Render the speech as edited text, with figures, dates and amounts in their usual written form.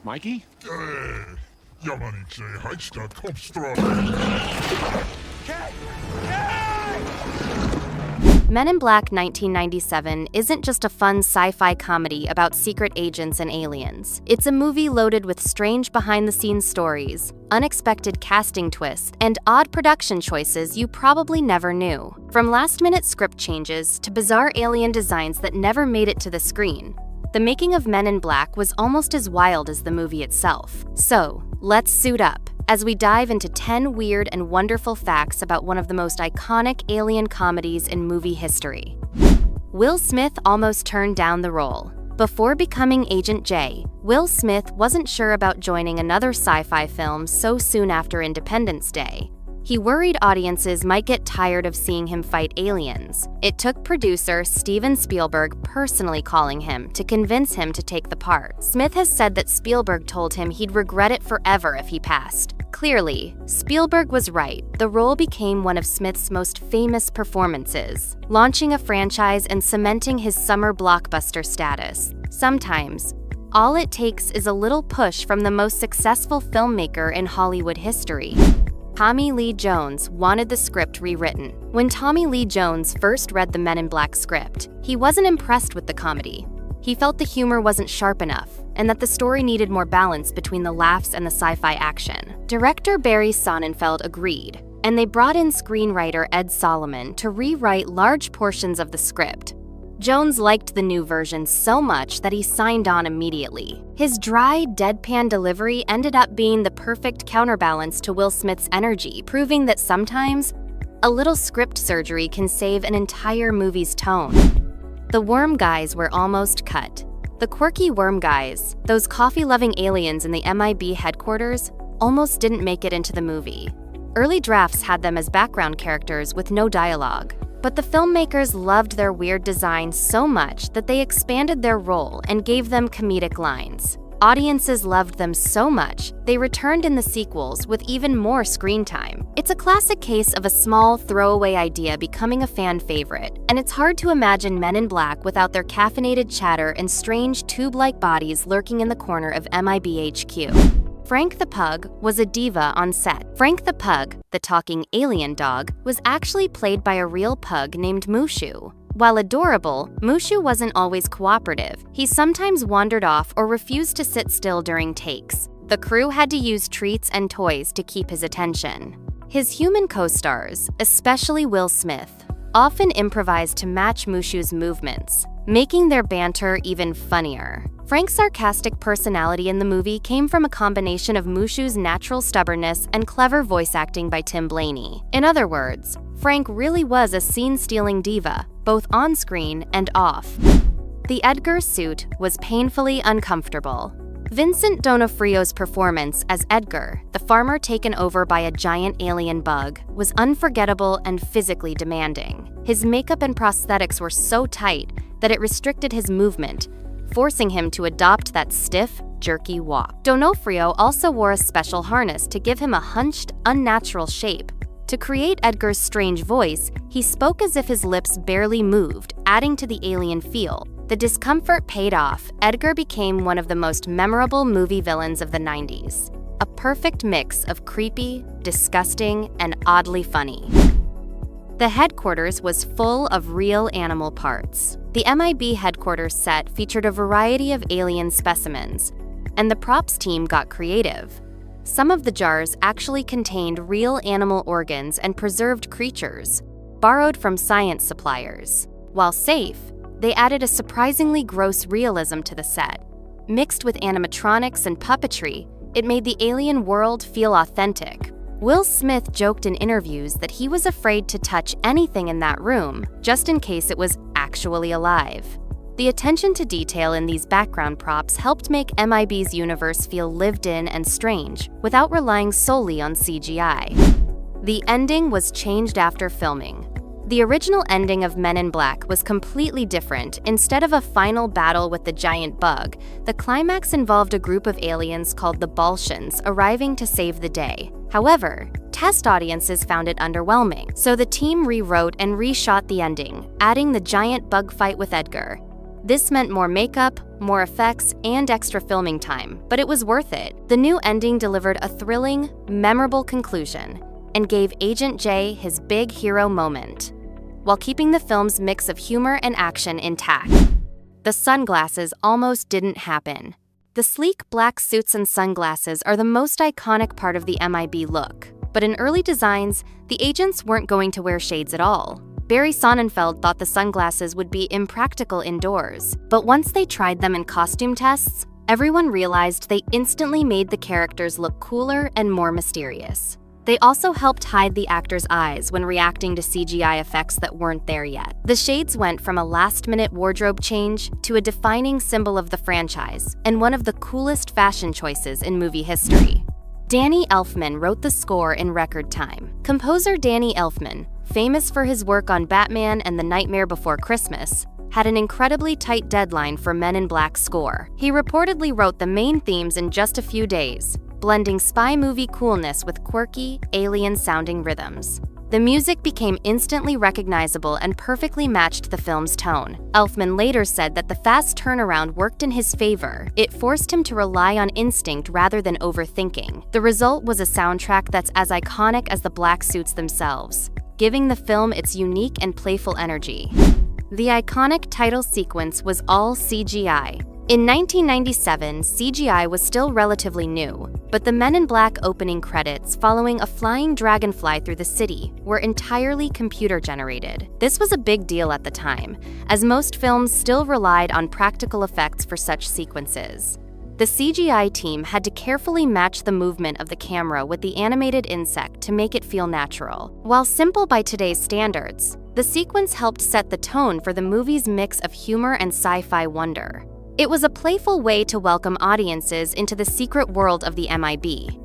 Mikey? Jamanicze Heichstadt Kopfstrahl. Men in Black 1997 isn't just a fun sci-fi comedy about secret agents and aliens. It's a movie loaded with strange behind-the-scenes stories, unexpected casting twists, and odd production choices you probably never knew. From last-minute script changes to bizarre alien designs that never made it to the screen, the making of Men in Black was almost as wild as the movie itself. So, let's suit up as we dive into 10 weird and wonderful facts about one of the most iconic alien comedies in movie history. Will Smith almost turned down the role. Before becoming Agent J, Will Smith wasn't sure about joining another sci-fi film so soon after Independence Day. He worried audiences might get tired of seeing him fight aliens. It took producer Steven Spielberg personally calling him to convince him to take the part. Smith has said that Spielberg told him he'd regret it forever if he passed. Clearly, Spielberg was right. The role became one of Smith's most famous performances, launching a franchise and cementing his summer blockbuster status. Sometimes, all it takes is a little push from the most successful filmmaker in Hollywood history. Tommy Lee Jones wanted the script rewritten. When Tommy Lee Jones first read the Men in Black script, he wasn't impressed with the comedy. He felt the humor wasn't sharp enough, and that the story needed more balance between the laughs and the sci-fi action. Director Barry Sonnenfeld agreed, and they brought in screenwriter Ed Solomon to rewrite large portions of the script. Jones liked the new version so much that he signed on immediately. His dry, deadpan delivery ended up being the perfect counterbalance to Will Smith's energy, proving that sometimes a little script surgery can save an entire movie's tone. The worm guys were almost cut. The quirky worm guys, those coffee-loving aliens in the MIB headquarters, almost didn't make it into the movie. Early drafts had them as background characters with no dialogue. But the filmmakers loved their weird design so much that they expanded their role and gave them comedic lines. Audiences loved them so much, they returned in the sequels with even more screen time. It's a classic case of a small, throwaway idea becoming a fan favorite, and it's hard to imagine Men in Black without their caffeinated chatter and strange tube-like bodies lurking in the corner of MIB HQ. Frank the Pug was a diva on set. Frank the Pug, the talking alien dog, was actually played by a real pug named Mushu. While adorable, Mushu wasn't always cooperative. He sometimes wandered off or refused to sit still during takes. The crew had to use treats and toys to keep his attention. His human co-stars, especially Will Smith, often improvised to match Mushu's movements, making their banter even funnier. Frank's sarcastic personality in the movie came from a combination of Mushu's natural stubbornness and clever voice acting by Tim Blaney. In other words, Frank really was a scene-stealing diva, both on-screen and off. The Edgar suit was painfully uncomfortable. Vincent D'Onofrio's performance as Edgar, the farmer taken over by a giant alien bug, was unforgettable and physically demanding. His makeup and prosthetics were so tight that it restricted his movement, forcing him to adopt that stiff, jerky walk. D'Onofrio also wore a special harness to give him a hunched, unnatural shape. To create Edgar's strange voice, he spoke as if his lips barely moved, adding to the alien feel. The discomfort paid off. Edgar became one of the most memorable movie villains of the 90s. A perfect mix of creepy, disgusting, and oddly funny. The headquarters was full of real animal parts. The MIB headquarters set featured a variety of alien specimens, and the props team got creative. Some of the jars actually contained real animal organs and preserved creatures, borrowed from science suppliers. While safe, they added a surprisingly gross realism to the set. Mixed with animatronics and puppetry, it made the alien world feel authentic. Will Smith joked in interviews that he was afraid to touch anything in that room, just in case it was actually alive. The attention to detail in these background props helped make MIB's universe feel lived in and strange, without relying solely on CGI. The ending was changed after filming. The original ending of Men in Black was completely different. Instead of a final battle with the giant bug, the climax involved a group of aliens called the Baltians arriving to save the day. However, test audiences found it underwhelming, so the team rewrote and reshot the ending, adding the giant bug fight with Edgar. This meant more makeup, more effects, and extra filming time, but it was worth it. The new ending delivered a thrilling, memorable conclusion and gave Agent J his big hero moment, while keeping the film's mix of humor and action intact. The sunglasses almost didn't happen. The sleek black suits and sunglasses are the most iconic part of the MIB look, but in early designs, the agents weren't going to wear shades at all. Barry Sonnenfeld thought the sunglasses would be impractical indoors, but once they tried them in costume tests, everyone realized they instantly made the characters look cooler and more mysterious. They also helped hide the actors' eyes when reacting to CGI effects that weren't there yet. The shades went from a last-minute wardrobe change to a defining symbol of the franchise and one of the coolest fashion choices in movie history. Danny Elfman wrote the score in record time. Composer Danny Elfman, famous for his work on Batman and The Nightmare Before Christmas, had an incredibly tight deadline for Men in Black's score. He reportedly wrote the main themes in just a few days, blending spy movie coolness with quirky, alien-sounding rhythms. The music became instantly recognizable and perfectly matched the film's tone. Elfman later said that the fast turnaround worked in his favor. It forced him to rely on instinct rather than overthinking. The result was a soundtrack that's as iconic as the black suits themselves, giving the film its unique and playful energy. The iconic title sequence was all CGI. In 1997, CGI was still relatively new, but the Men in Black opening credits following a flying dragonfly through the city were entirely computer-generated. This was a big deal at the time, as most films still relied on practical effects for such sequences. The CGI team had to carefully match the movement of the camera with the animated insect to make it feel natural. While simple by today's standards, the sequence helped set the tone for the movie's mix of humor and sci-fi wonder. It was a playful way to welcome audiences into the secret world of the MIB.